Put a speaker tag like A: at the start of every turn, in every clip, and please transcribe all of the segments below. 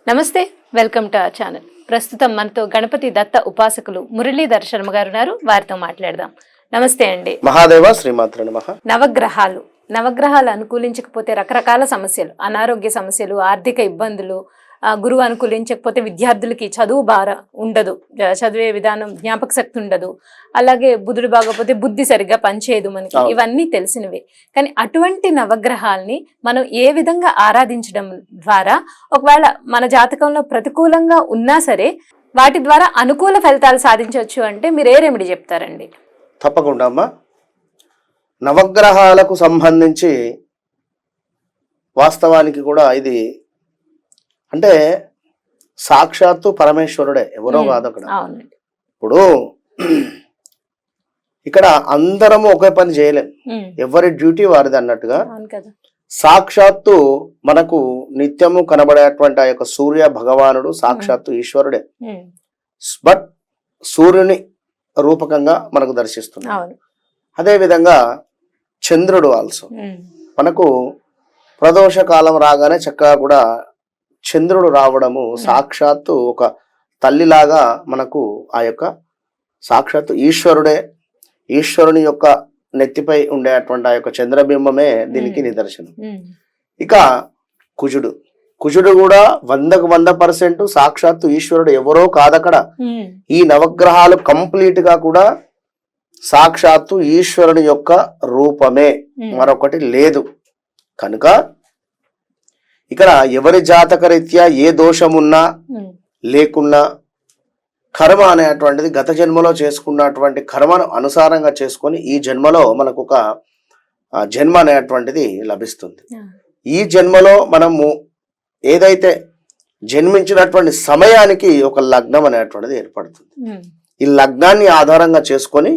A: నమస్తే, welcome to our channel. ప్రస్తుతం మనతో గణపతి దత్త ఉపాసకులు మురళీధర్ శర్మ గారు ఉన్నారు. వారితో మాట్లాడదాం. నమస్తే అండి.
B: మహాదేవ శ్రీమాత్ర నమః.
A: నవగ్రహాలు అనుకూలించకపోతే రకరకాల సమస్యలు, అనారోగ్య సమస్యలు, ఆర్థిక ఇబ్బందులు, గురువు అనుకూలించకపోతే విద్యార్థులకి చదువు భారం ఉండదు, చదివే విధానం, జ్ఞాపక శక్తి ఉండదు. అలాగే బుధుడు బాగపోతే బుద్ధి సరిగ్గా పనిచేయదు మనకి. ఇవన్నీ తెలిసినవే. కానీ అటువంటి నవగ్రహాల్ని మనం ఏ విధంగా ఆరాధించడం ద్వారా ఒకవేళ మన జాతకంలో ప్రతికూలంగా ఉన్నా సరే వాటి ద్వారా అనుకూల ఫలితాలు సాధించవచ్చు అంటే మీరు ఏ రెమెడీ చెప్తారండి?
B: తప్పకుండా అమ్మా. నవగ్రహాలకు సంబంధించి వాస్తవానికి కూడా ఇది అంటే సాక్షాత్తు పరమేశ్వరుడే, ఎవరో కాదు అక్కడ. ఇప్పుడు ఇక్కడ అందరము ఒకే పని చేయలేం, ఎవరి డ్యూటీ వారిది అన్నట్టుగా సాక్షాత్తు మనకు నిత్యము కనబడేటువంటి ఆ యొక్క సూర్య భగవానుడు సాక్షాత్తు ఈశ్వరుడే. బట్ సూర్యుని రూపకంగా మనకు దర్శిస్తున్నాడు. అదే విధంగా చంద్రుడు ఆల్సో మనకు ప్రదోష కాలం రాగానే చక్కగా కూడా చంద్రుడు రావడము సాక్షాత్తు ఒక తల్లిలాగా మనకు ఆ యొక్క సాక్షాత్తు ఈశ్వరుడే, ఈశ్వరుని యొక్క నెత్తిపై ఉండేటువంటి ఆ యొక్క చంద్రబింబమే దీనికి నిదర్శనం. ఇక కుజుడు కూడా 100% సాక్షాత్తు ఈశ్వరుడు, ఎవరో కాదక్కడ. ఈ నవగ్రహాలు కంప్లీట్ గా కూడా సాక్షాత్తు ఈశ్వరుని యొక్క రూపమే, మరొకటి లేదు. కనుక ఇక్కడ ఎవరి జాతక రీత్యా ఏ దోషమున్నా లేకున్నా కర్మ అనేటువంటిది గత జన్మలో చేసుకున్నటువంటి కర్మను అనుసారంగా చేసుకొని ఈ జన్మలో మనకు ఒక జన్మ అనేటువంటిది లభిస్తుంది. ఈ జన్మలో మనము ఏదైతే జన్మించినటువంటి సమయానికి ఒక లగ్నం అనేటువంటిది ఏర్పడుతుంది. ఈ లగ్నాన్ని ఆధారంగా చేసుకొని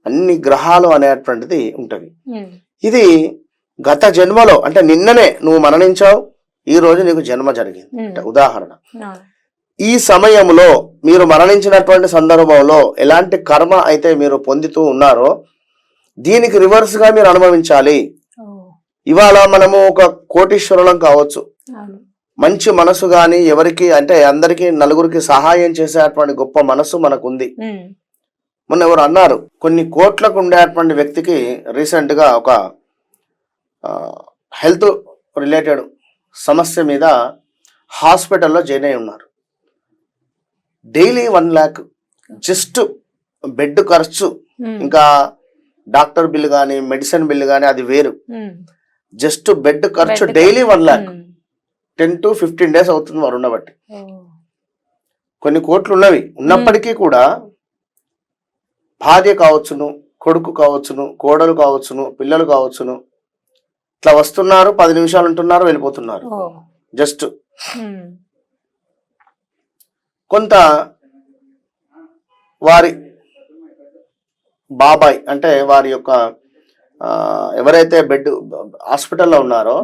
B: అన్ని గ్రహాలు అనేటువంటిది ఉంటవి. ఇది గత జన్మలో అంటే నిన్ననే నువ్వు మరణించావు, ఈ రోజు నీకు జన్మ జరిగింది అంటే ఉదాహరణ. ఈ సమయంలో మీరు మరణించినటువంటి సందర్భంలో ఎలాంటి కర్మ అయితే మీరు పొందుతూ ఉన్నారో దీనికి రివర్స్ గా మీరు అనుభవించాలి. ఇవాళ మనము ఒక కోటీశ్వరులం కావచ్చు, మంచి మనసు గాని, ఎవరికి అంటే అందరికి నలుగురికి సహాయం చేసేటువంటి గొప్ప మనసు మనకుంది. మొన్న ఎవరు అన్నారు, కొన్ని కోట్లకు ఉండేటువంటి వ్యక్తికి రీసెంట్ గా ఒక హెల్త్ రిలేటెడ్ సమస్య మీద హాస్పిటల్లో జాయిన్ అయి ఉన్నారు. డైలీ 1 lakh జస్ట్ బెడ్ ఖర్చు, ఇంకా డాక్టర్ బిల్లు కానీ మెడిసిన్ బిల్లు కానీ అది వేరు. జస్ట్ బెడ్ ఖర్చు డైలీ 1 lakh, 10 to 15 days అవుతుంది వారు ఉండబట్టి. కొన్ని కోట్లు ఉన్నప్పటికీ కూడా భార్య కావచ్చును, కొడుకు కావచ్చును, కోడలు కావచ్చును, పిల్లలు కావచ్చును, ఇట్లా వస్తున్నారు, 10 నిమిషాలు ఉంటున్నారు, వెళ్ళిపోతున్నారు. జస్ట్ కొంత వారి బాబాయ్ అంటే వారి యొక్క ఎవరైతే బెడ్ హాస్పిటల్లో ఉన్నారో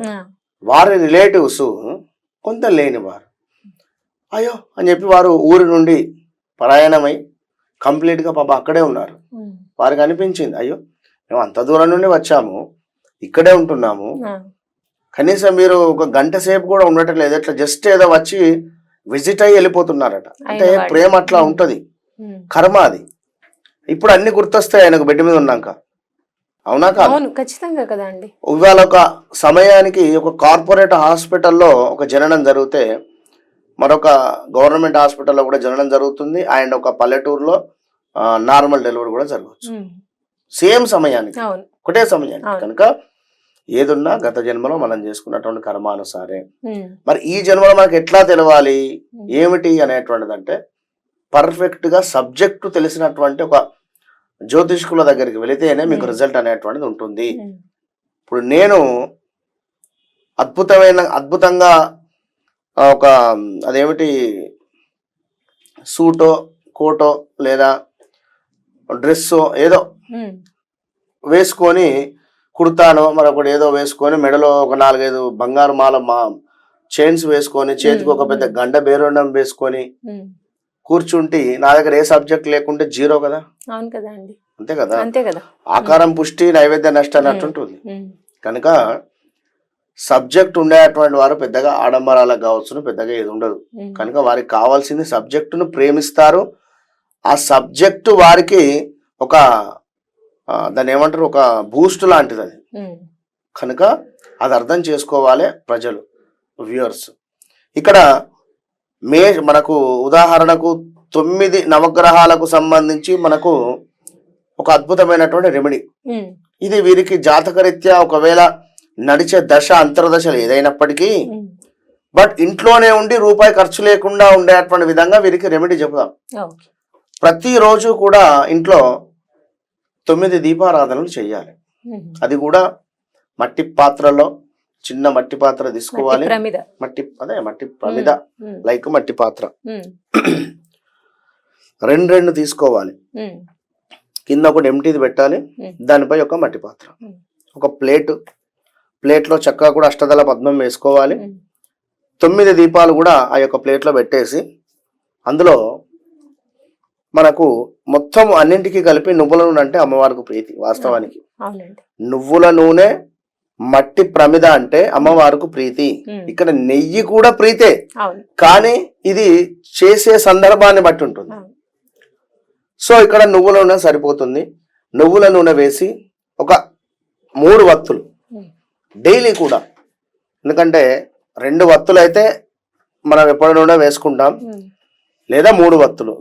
B: వారి రిలేటివ్స్ కొంత లేనివారు, అయ్యో అని చెప్పి వారు ఊరి నుండి ప్రయాణమై కంప్లీట్గా పాప అక్కడే ఉన్నారు. వారికి అనిపించింది, అయ్యో మేము అంత దూరం నుండి వచ్చాము, ఇక్కడే ఉంటున్నాము, కనీసం మీరు ఒక గంట సేపు కూడా ఉండటం లేదు, ఇట్లా జస్ట్ ఏదో వచ్చి విజిట్ అయ్యి వెళ్ళిపోతున్నారట. అంటే ప్రేమ అట్లా ఉంటది, కర్మ అది. ఇప్పుడు అన్ని గుర్తొస్తాయి ఆయనకు బెడ్ మీద ఉన్నాక, అవునా కాదు?
A: ఖచ్చితంగా కదండి.
B: ఇవాళ ఒక సమయానికి ఒక కార్పొరేట్ హాస్పిటల్లో ఒక జననం జరిగితే మరొక గవర్నమెంట్ హాస్పిటల్లో కూడా జననం జరుగుతుంది, అండ్ ఒక పల్లెటూరులో నార్మల్ డెలివరీ కూడా జరగవచ్చు సేమ్ సమయానికి, ఒకటే సమయానికి. కనుక ఏదున్నా గత జన్మలో మనం చేసుకున్నటువంటి కర్మానుసారే. మరి ఈ జన్మలో మనకు ఎట్లా తెలవాలి ఏమిటి అనేటువంటిది అంటే పర్ఫెక్ట్ గా సబ్జెక్టు తెలిసినటువంటి ఒక జ్యోతిష్కుల దగ్గరికి వెళితేనే మీకు రిజల్ట్ అనేటువంటిది ఉంటుంది. ఇప్పుడు నేను అద్భుతంగా ఒక అదేమిటి సూటో కోటో లేదా డ్రెస్సో ఏదో వేసుకొని, కుర్తానో మరొకటి ఏదో వేసుకొని, మెడలో ఒక 4-5 బంగారు మాల చైన్స్ వేసుకొని, చేతికి ఒక పెద్ద గండ బేరుండం వేసుకొని కూర్చుంటే నా దగ్గర ఏ సబ్జెక్ట్ లేకుంటే జీరో కదా. అంతే కదా. ఆకారం పుష్టి నైవేద్య నష్ట అన్నట్టుంటుంది. కనుక సబ్జెక్ట్ ఉండేటువంటి వారు పెద్దగా ఆడంబరాలకు కావచ్చును, పెద్దగా ఏది ఉండదు. కనుక వారికి కావాల్సింది సబ్జెక్టును ప్రేమిస్తారు. ఆ సబ్జెక్టు వారికి ఒక దాన్ని ఏమంటారు, ఒక బూస్ట్ లాంటిది అది. కనుక అది అర్థం చేసుకోవాలి ప్రజలు, వ్యూవర్స్. ఇక్కడ మనకు ఉదాహరణకు 9 నవగ్రహాలకు సంబంధించి మనకు ఒక అద్భుతమైనటువంటి రెమెడీ. ఇది వీరికి జాతకరీత్యా ఒకవేళ నడిచే దశ అంతర్దశలు ఏదైనప్పటికీ బట్ ఇంట్లోనే ఉండి రూపాయి ఖర్చు లేకుండా ఉండేటువంటి విధంగా వీరికి రెమెడీ చెబుదాం. ప్రతిరోజు కూడా ఇంట్లో 9 దీపారాధనలు చేయాలి. అది కూడా మట్టి పాత్రలో, చిన్న మట్టి పాత్ర తీసుకోవాలి. మట్టి ప్రమిద లైక్ మట్టి పాత్ర 2 తీసుకోవాలి. కింద ఒకటి ఎంటీది పెట్టాలి, దానిపై ఒక మట్టి పాత్ర, ఒక ప్లేట్లో చక్కగా కూడా అష్టదళ పద్మం వేసుకోవాలి. 9 దీపాలు కూడా ఆ యొక్క ప్లేట్లో పెట్టేసి అందులో మనకు మొత్తం అన్నింటికి కలిపి నువ్వుల నూనె అంటే అమ్మవారికి ప్రీతి. వాస్తవానికి నువ్వుల నూనె, మట్టి ప్రమిద అంటే అమ్మవారికి ప్రీతి. ఇక్కడ నెయ్యి కూడా ప్రీతే, కానీ ఇది చేసే సందర్భాన్ని బట్టి ఉంటుంది. సో ఇక్కడ నువ్వుల నూనె సరిపోతుంది. నువ్వుల నూనె వేసి ఒక 3 వత్తులు డైలీ కూడా, ఎందుకంటే 2 వత్తులు అయితే మనం ఎప్పటి నూనె వేసుకుంటాం, లేదా 3 వత్తులు.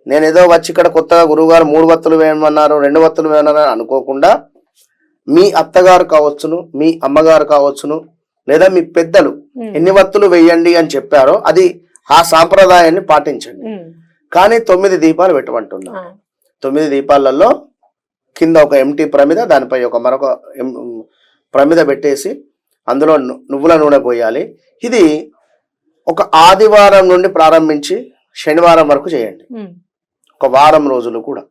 B: నేనేదో వచ్చి ఇక్కడ కొత్తగా గురువుగారు 3 వత్తులు వేయమన్నారు, 2 వత్తులు వేయమన్నారు అనుకోకుండా, మీ అత్తగారు కావచ్చును, మీ అమ్మగారు కావచ్చును, లేదా మీ పెద్దలు ఎన్ని వత్తులు వేయండి అని చెప్పారో అది ఆ సాంప్రదాయాన్ని పాటించండి. కానీ 9 దీపాలు పెట్టమంటున్నా. 9 దీపాలలో కింద ఒక ఎంటీ ప్రమిద, దానిపై మరొక ప్రమిద పెట్టేసి అందులో నువ్వుల నూనె పోయాలి. ఇది ఒక ఆదివారం నుండి ప్రారంభించి శనివారం వరకు చేయండి, ఒక వారం రోజులు కూడా.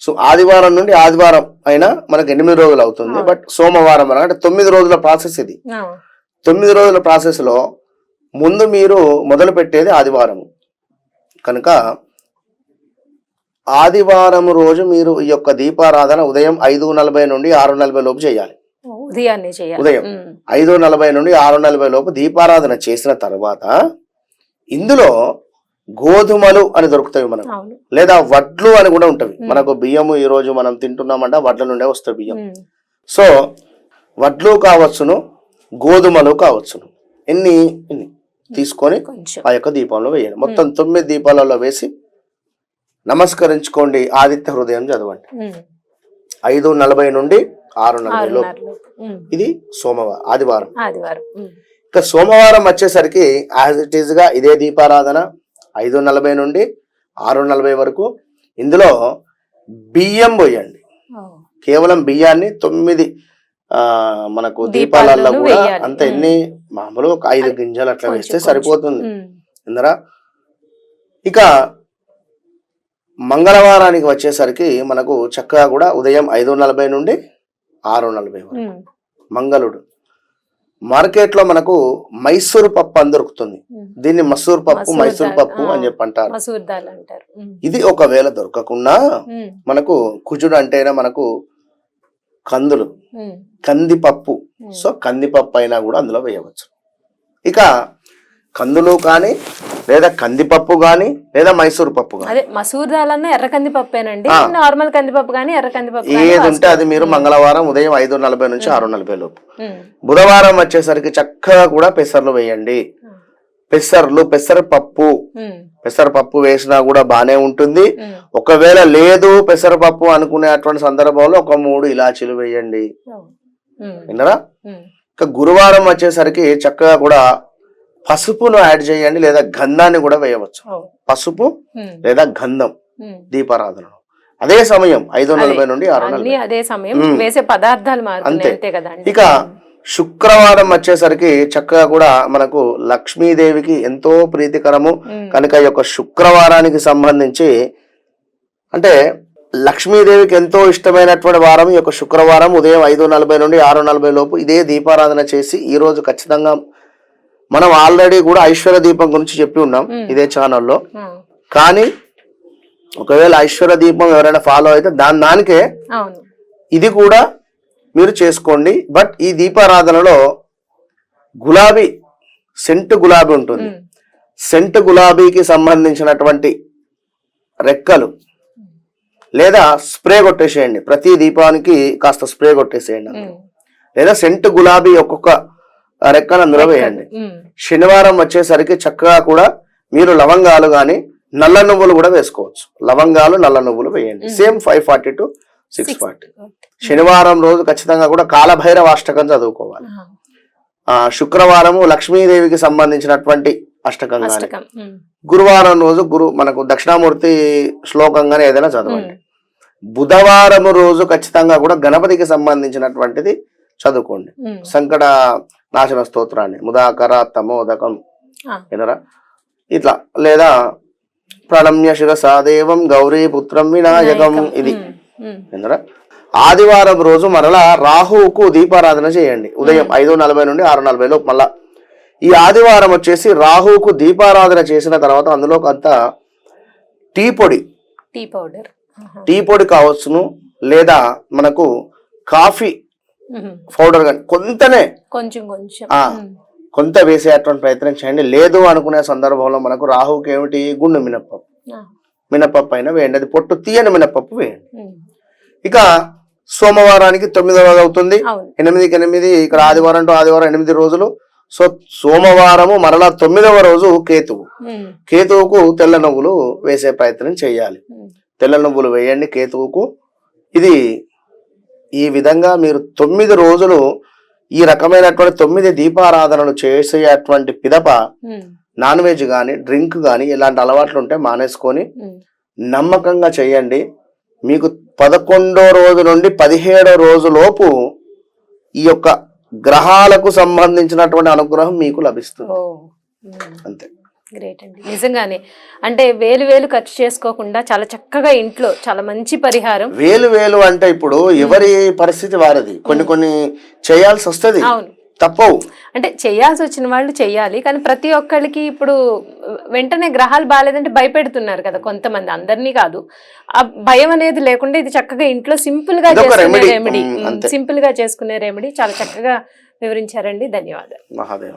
B: సో ఆదివారం నుండి ఆదివారం అయినా మనకు 8 రోజులు అవుతుంది. బట్ సోమవారం అంటే 9 రోజుల ప్రాసెస్ ఇది. 9 రోజుల ప్రాసెస్ లో ముందు మీరు మొదలు పెట్టేది ఆదివారం. కనుక ఆదివారం రోజు మీరు ఈ యొక్క దీపారాధన ఉదయం 5:40 నుండి 6:40 లోపు చేయాలి. ఉదయం 5:40 నుండి 6:40 లోపు దీపారాధన చేసిన తర్వాత ఇందులో గోధుమలు అని దొరుకుతాయి మనకు, లేదా వడ్లు అని కూడా ఉంటవి. మనకు బియ్యము ఈ రోజు మనం తింటున్నామంటే వడ్ల నుండే వస్తాయి బియ్యం. సో వడ్లు కావచ్చును, గోధుమలు కావచ్చును, ఎన్ని తీసుకొని ఆ యొక్క దీపంలో వేయండి. మొత్తం 9 దీపాలలో వేసి నమస్కరించుకోండి. ఆదిత్య హృదయం చదవండి. 5:40 నుండి 6:40 లోపు. ఇది ఆదివారం. ఇక సోమవారం వచ్చేసరికి యాజ్ ఇట్ ఈజ్ గా ఇదే దీపారాధన 5:40 నుండి 6:40 వరకు. ఇందులో బియ్యం పోయండి. కేవలం బియ్యాన్ని 9 మనకు దీపాలలో కూడా అంత ఎన్ని మామూలు ఒక 5 గింజలు అట్లా వేస్తే సరిపోతుంది. ఇందరా ఇక మంగళవారానికి వచ్చేసరికి మనకు చక్కగా కూడా ఉదయం 5:40 నుండి 6:40 వరకు. మంగళుడు మార్కెట్ లో మనకు మైసూరు పప్పు అని దొరుకుతుంది. దీన్ని మసూర్ పప్పు, మైసూర్ పప్పు అని చెప్పి అంటారు. ఇది ఒకవేళ దొరకకుండా మనకు కుజుడు అంటేనే మనకు కందులు, కందిపప్పు. సో కందిపప్పు అయినా కూడా అందులో వేయవచ్చు. ఇక కందులు కానీ, లేదా కందిపప్పు గాని, లేదా మైసూర్ పప్పు గాని,
A: మసూర్ దాల్ అన్న ఎర్ర కందిపప్పేనండి, నార్మల్ కందిపప్పు గాని ఎర్ర కందిపప్పు
B: ఏది ఉంటే అది మీరు మంగళవారం ఉదయం 5:40 నుంచి 6:40 లోపు. బుధవారం వచ్చేసరికి చక్కగా కూడా పెసర్లు వేయండి. పెసరపప్పు వేసినా కూడా బానే ఉంటుంది. ఒకవేళ లేదు పెసరపప్పు అనుకునేటువంటి సందర్భంలో ఒక 3 ఇలాచీలు వేయండి. విన్నరా? ఇక గురువారం వచ్చేసరికి చక్కగా కూడా పసుపును యాడ్ చేయండి, లేదా గంధాన్ని కూడా వేయవచ్చు. పసుపు లేదా గంధం దీపారాధన అదే సమయం 5:40 నుండి 6:40 అంతే. ఇక శుక్రవారం వచ్చేసరికి చక్కగా కూడా మనకు లక్ష్మీదేవికి ఎంతో ప్రీతికరము కనుక ఈ యొక్క శుక్రవారానికి సంబంధించి, అంటే లక్ష్మీదేవికి ఎంతో ఇష్టమైనటువంటి వారం ఈ యొక్క శుక్రవారం ఉదయం 5:40 నుండి 6:40 లోపు ఇదే దీపారాధన చేసి, ఈ రోజు ఖచ్చితంగా మనం ఆల్రెడీ కూడా ఐశ్వర్య దీపం గురించి చెప్పి ఉన్నాం ఇదే ఛానల్లో. కానీ ఒకవేళ ఐశ్వర్య దీపం ఎవరైనా ఫాలో అయితే దానికే ఇది కూడా మీరు చేసుకోండి. బట్ ఈ దీపారాధనలో గులాబీ, సెంటు గులాబీ ఉంటుంది. సెంటు గులాబీకి సంబంధించినటువంటి రెక్కలు లేదా స్ప్రే కొట్టేసేయండి. ప్రతి దీపానికి కాస్త స్ప్రే కొట్టేసేయండి. లేదా సెంటు గులాబీ ఒక్కొక్క రెక్కను అందులో వేయండి. శనివారం వచ్చేసరికి చక్కగా కూడా మీరు లవంగాలు గాని నల్ల నువ్వులు కూడా వేసుకోవచ్చు. లవంగాలు నల్ల నువ్వులు వేయండి. Same 540 to 640. శనివారం రోజు ఖచ్చితంగా కూడా కాలభైరవ అష్టకం చదువుకోవాలి. శుక్రవారము లక్ష్మీదేవికి సంబంధించినటువంటి అష్టకం గాని, గురువారం రోజు మనకు దక్షిణామూర్తి శ్లోకంగానే ఏదైనా చదవండి. బుధవారం రోజు ఖచ్చితంగా కూడా గణపతికి సంబంధించినటువంటిది చదువుకోండి. సంకట నాశన స్తోత్రాన్ని ముదాకర తమోదకం వినరా ఇట్లా, లేదా ప్రణమ్య శిరసాదేవం గౌరీ పుత్రం వినాయకం ఇది వినరా. ఆదివారం రోజు మరలా రాహువుకు దీపారాధన చేయండి. ఉదయం 5:40 నుండి 6:40 లోపు. మళ్ళా ఈ ఆదివారం వచ్చేసి రాహువుకు దీపారాధన చేసిన తర్వాత అందులో కొంత టీ పొడి కావచ్చును, లేదా మనకు కాఫీ పౌడర్ కానీ కొంత వేసేటువంటి ప్రయత్నం చేయండి. లేదు అనుకునే సందర్భంలో మనకు రాహువుకి ఏమిటి, గుండు మినపప్పు అయినా వేయండి. అది పొట్టు తీయని మినపప్పు వేయండి. ఇక సోమవారానికి 9వ రోజు అవుతుంది. 8కి 8 ఇక్కడ ఆదివారం టు ఆదివారం 8 రోజులు. సో సోమవారము మరలా 9వ రోజు కేతువుకు తెల్ల నువ్వులు వేసే ప్రయత్నం చేయాలి. తెల్ల నువ్వులు వేయండి కేతువుకు. ఇది ఈ విధంగా మీరు 9 రోజులు ఈ రకమైనటువంటి 9 దీపారాధనలు చేసేటువంటి పిదప నాన్ వెజ్ గాని డ్రింక్ గాని ఇలాంటి అలవాట్లు ఉంటే మానేసుకొని నమ్మకంగా చేయండి. మీకు 11వ రోజు నుండి 17వ రోజు లోపు ఈ యొక్క గ్రహాలకు సంబంధించినటువంటి అనుగ్రహం మీకు లభిస్తుంది. అంతే.
A: గ్రేట్ అండి, నిజంగానే. అంటే వేలు ఖర్చు చేసుకోకుండా చాలా చక్కగా ఇంట్లో చాలా మంచి పరిహారం.
B: వేలు అంటే ఇప్పుడు ఎవరి పరిస్థితి వారిది. కొన్ని చేయాల్సి వస్తుంది, తప్పవు.
A: అంటే చేయాల్సి వచ్చిన వాళ్ళు చెయ్యాలి. కానీ ప్రతి ఒక్కరికి ఇప్పుడు వెంటనే గ్రహాలు బాగాలేదంటే భయపెడుతున్నారు కదా కొంతమంది, అందరినీ కాదు. ఆ భయం అనేది లేకుండా ఇది చక్కగా ఇంట్లో సింపుల్ గా చేసుకునే రెమెడీ చాలా చక్కగా వివరించారండి. ధన్యవాదాలు.